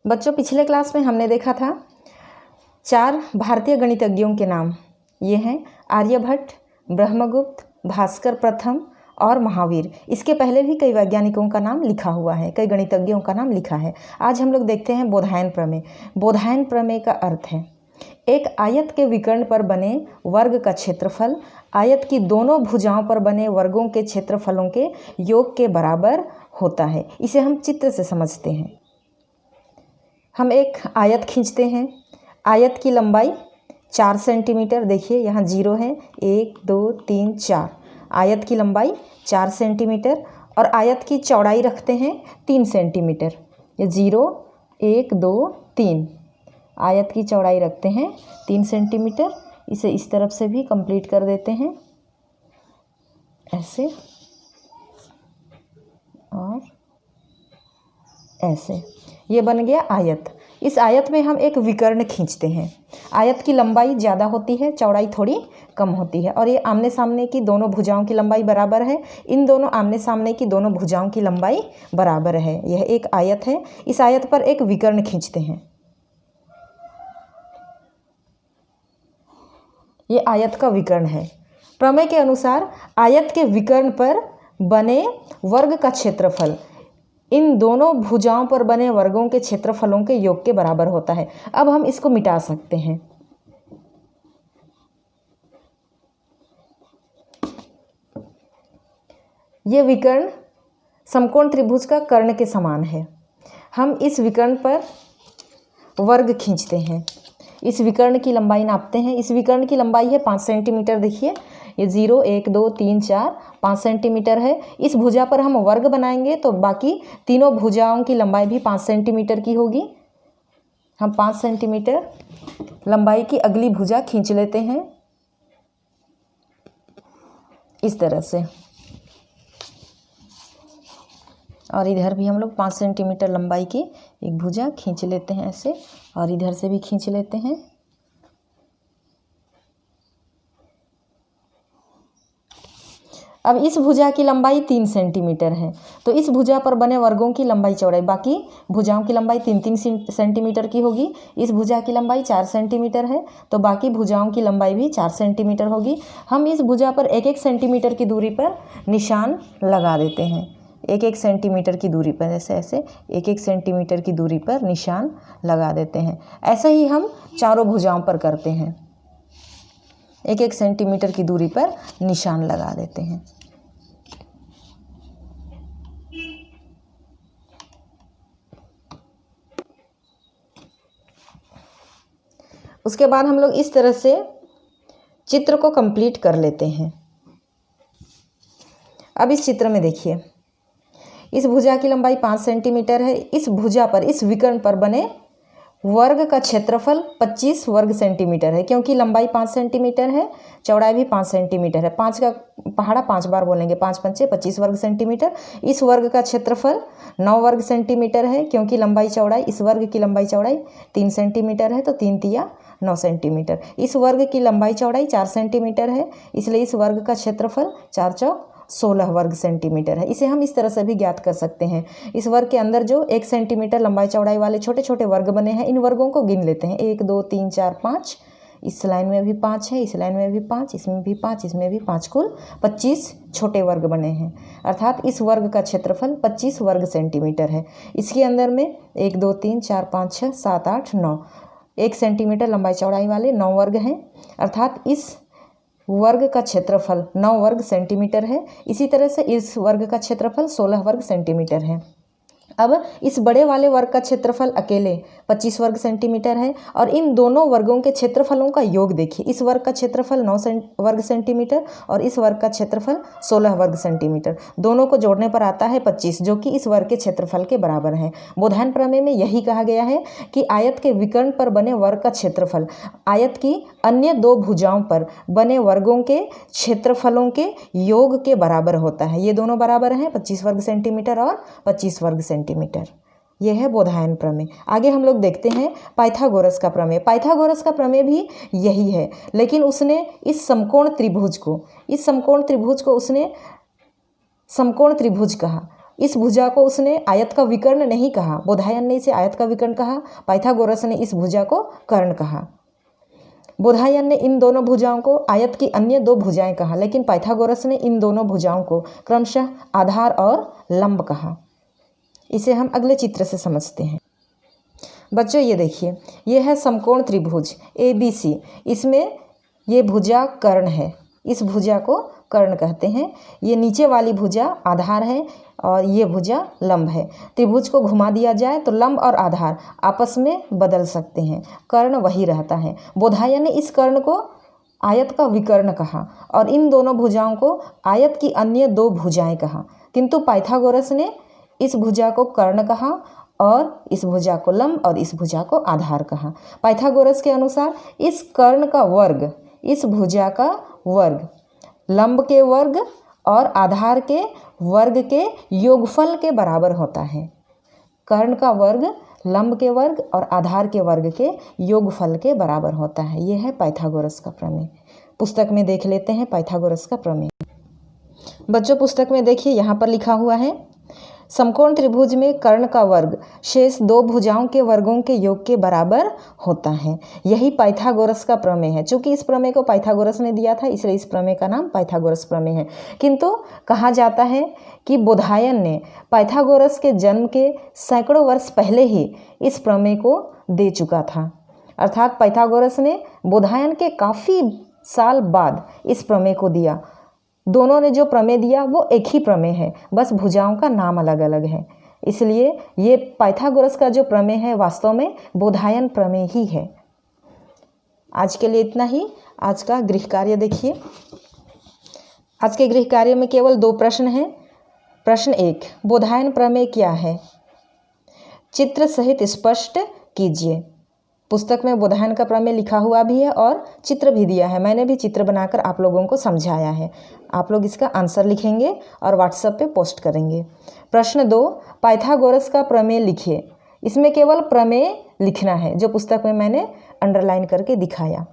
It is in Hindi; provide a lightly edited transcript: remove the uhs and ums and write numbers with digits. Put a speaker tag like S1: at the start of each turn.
S1: बच्चों, पिछले क्लास में हमने देखा था 4 भारतीय गणितज्ञों के नाम। ये हैं आर्यभट्ट, ब्रह्मगुप्त, भास्कर प्रथम और महावीर। इसके पहले भी कई वैज्ञानिकों का नाम लिखा हुआ है, कई गणितज्ञों का नाम लिखा है। आज हम लोग देखते हैं बोधायन प्रमेय। बोधायन प्रमेय का अर्थ है एक आयत के विकर्ण पर बने वर्ग का क्षेत्रफल आयत की दोनों भुजाओं पर बने वर्गों के क्षेत्रफलों के योग के बराबर होता है। इसे हम चित्र से समझते हैं। हम एक आयत खींचते हैं। आयत की लंबाई 4 सेंटीमीटर, देखिए यहाँ 0 है, 1 2 3 4। आयत की लंबाई 4 सेंटीमीटर और आयत की चौड़ाई रखते हैं 3 सेंटीमीटर। ये 0 1 2 3 आयत की चौड़ाई रखते हैं 3 सेंटीमीटर। इसे इस तरफ से भी कंप्लीट कर देते हैं ऐसे और ऐसे। ये बन गया आयत। इस आयत में हम एक विकर्ण खींचते हैं। आयत की लंबाई ज़्यादा होती है, चौड़ाई थोड़ी कम होती है और ये आमने सामने की दोनों भुजाओं की लंबाई बराबर है। इन दोनों आमने सामने की दोनों भुजाओं की लंबाई बराबर है। यह एक आयत है। इस आयत पर एक विकर्ण खींचते हैं। ये आयत का विकर्ण है। प्रमेय के अनुसार आयत के विकर्ण पर बने वर्ग का क्षेत्रफल इन दोनों भुजाओं पर बने वर्गों के क्षेत्रफलों के योग के बराबर होता है। अब हम इसको मिटा सकते हैं। ये विकर्ण समकोण त्रिभुज का कर्ण के समान है। हम इस विकर्ण पर वर्ग खींचते हैं। इस विकर्ण की लंबाई नापते हैं। इस विकर्ण की लंबाई है 5 सेंटीमीटर। देखिए ये 0 1 2 3 4 5 सेंटीमीटर है। इस भुजा पर हम वर्ग बनाएंगे तो बाकी तीनों भुजाओं की लंबाई भी 5 सेंटीमीटर की होगी। हम 5 सेंटीमीटर लंबाई की अगली भुजा खींच लेते हैं इस तरह से। और इधर भी हम लोग 5 सेंटीमीटर लंबाई की एक भुजा खींच लेते हैं ऐसे और इधर से भी खींच लेते हैं। अब इस भुजा की लंबाई 3 सेंटीमीटर है तो इस भुजा पर बने वर्गों की लंबाई चौड़ाई बाकी भुजाओं की लंबाई 3 सेंटीमीटर की होगी। इस भुजा की लंबाई 4 सेंटीमीटर है तो बाकी भुजाओं की लंबाई भी 4 सेंटीमीटर होगी। हम इस भुजा पर 1 सेंटीमीटर की दूरी पर निशान लगा देते हैं। 1 सेंटीमीटर की दूरी पर ऐसे 1 सेंटीमीटर की दूरी पर निशान लगा देते हैं। ऐसे ही हम चारों भुजाओं पर करते हैं। 1 सेंटीमीटर की दूरी पर निशान लगा देते हैं। उसके बाद हम लोग इस तरह से चित्र को कंप्लीट कर लेते हैं। अब इस चित्र में देखिए, इस भुजा की लंबाई 5 सेंटीमीटर है। इस भुजा पर, इस विकर्ण पर बने वर्ग का क्षेत्रफल 25 वर्ग सेंटीमीटर है। क्योंकि लंबाई 5 सेंटीमीटर है, चौड़ाई भी 5 सेंटीमीटर है। 5 का पहाड़ा 5 बार बोलेंगे, 5 पंचे 25 वर्ग सेंटीमीटर। इस वर्ग का क्षेत्रफल 9 वर्ग सेंटीमीटर है। क्योंकि लंबाई चौड़ाई, इस वर्ग की लंबाई चौड़ाई 3 सेंटीमीटर है तो 3 तिया 9 सेंटीमीटर। इस वर्ग की लंबाई चौड़ाई 4 सेंटीमीटर है, इसलिए इस वर्ग का क्षेत्रफल 4 चौक 16 वर्ग सेंटीमीटर है। इसे हम इस तरह से भी ज्ञात कर सकते हैं। इस वर्ग के अंदर जो 1 सेंटीमीटर लंबाई चौड़ाई वाले छोटे छोटे वर्ग बने हैं, इन वर्गों को गिन लेते हैं। 1 2 3 4 5। इस लाइन में भी 5 है, इस लाइन में भी 5, इसमें भी 5, इसमें भी 5। कुल 25 छोटे वर्ग बने हैं। अर्थात इस वर्ग का क्षेत्रफल 25 वर्ग सेंटीमीटर है। इसके अंदर में 1 2 3 4 5 6 7 8 9 1 सेंटीमीटर लंबाई चौड़ाई वाले 9 वर्ग हैं। अर्थात इस वर्ग का क्षेत्रफल 9 वर्ग सेंटीमीटर है। इसी तरह से इस वर्ग का क्षेत्रफल 16 वर्ग सेंटीमीटर है। अब इस बड़े वाले वर्ग का क्षेत्रफल अकेले 25 वर्ग सेंटीमीटर है और इन दोनों वर्गों के क्षेत्रफलों का योग देखिए। इस वर्ग का क्षेत्रफल 9 वर्ग सेंटीमीटर और इस वर्ग का क्षेत्रफल 16 वर्ग सेंटीमीटर। दोनों को जोड़ने पर आता है 25, जो कि इस वर्ग के क्षेत्रफल के बराबर है। बोधायन प्रमेय में यही कहा गया है कि आयत के विकर्ण पर बने वर्ग का क्षेत्रफल आयत की अन्य 2 भुजाओं पर बने वर्गों के क्षेत्रफलों के योग के बराबर होता है। ये दोनों बराबर हैं, 25 वर्ग सेंटीमीटर और 25 वर्ग सेंटीमीटर। यह है बोधायन प्रमेय। आगे हम लोग देखते हैं पाइथागोरस का प्रमेय। पाइथागोरस का प्रमेय भी यही है, लेकिन उसने इस समकोण त्रिभुज को उसने समकोण त्रिभुज कहा। इस भुजा को उसने आयत का विकर्ण नहीं कहा, बोधायन ने इसे आयत का विकर्ण कहा, पाइथागोरस ने इस भुजा को कर्ण कहा। बोधायन ने इन दोनों भुजाओं को आयत की अन्य दो भुजाएं कहा, लेकिन पाइथागोरस ने इन दोनों भुजाओं को क्रमशः आधार और लंब कहा। इसे हम अगले चित्र से समझते हैं। बच्चों ये देखिए, ये है समकोण त्रिभुज ABC। इसमें ये भुजा कर्ण है, इस भुजा को कर्ण कहते हैं। ये नीचे वाली भुजा आधार है और ये भुजा लंब है। त्रिभुज को घुमा दिया जाए तो लंब और आधार आपस में बदल सकते हैं, कर्ण वही रहता है। बोधायन ने इस कर्ण को आयत का विकर्ण कहा और इन दोनों भुजाओं को आयत की अन्य दो भुजाएं कहा, किंतु पाइथागोरस ने इस भुजा को कर्ण कहा और इस भुजा को लंब और इस भुजा को आधार कहा। पाइथागोरस के अनुसार इस कर्ण का वर्ग इस भुजा का वर्ग लंब के वर्ग और आधार के वर्ग के योगफल के बराबर होता है। कर्ण का वर्ग लंब के वर्ग और आधार के वर्ग के योगफल के बराबर होता है। यह है पाइथागोरस का प्रमेय। पुस्तक में देख लेते हैं पाइथागोरस का प्रमेय। बच्चों पुस्तक में देखिए, यहाँ पर लिखा हुआ है समकोण त्रिभुज में कर्ण का वर्ग शेष दो भुजाओं के वर्गों के योग के बराबर होता है। यही पाइथागोरस का प्रमेय है। चूंकि इस प्रमेय को पाइथागोरस ने दिया था, इसलिए इस प्रमेय का नाम पाइथागोरस प्रमेय है। किंतु कहा जाता है कि बोधायन ने पाइथागोरस के जन्म के सैकड़ों वर्ष पहले ही इस प्रमेय को दे चुका था। अर्थात पाइथागोरस ने बोधायन के काफ़ी साल बाद इस प्रमेय को दिया। दोनों ने जो प्रमेय दिया वो एक ही प्रमेय है, बस भुजाओं का नाम अलग अलग है। इसलिए ये पाइथागोरस का जो प्रमेय है वास्तव में बोधायन प्रमेय ही है। आज के लिए इतना ही। आज का गृह कार्य देखिए। आज के गृह कार्य में केवल 2 प्रश्न हैं। प्रश्न 1, बोधायन प्रमेय क्या है? चित्र सहित स्पष्ट कीजिए। पुस्तक में बोधायन का प्रमेय लिखा हुआ भी है और चित्र भी दिया है। मैंने भी चित्र बनाकर आप लोगों को समझाया है। आप लोग इसका आंसर लिखेंगे और व्हाट्सएप पे पोस्ट करेंगे। प्रश्न 2, पाइथागोरस का प्रमेय लिखिए। इसमें केवल प्रमेय लिखना है, जो पुस्तक में मैंने अंडरलाइन करके दिखाया।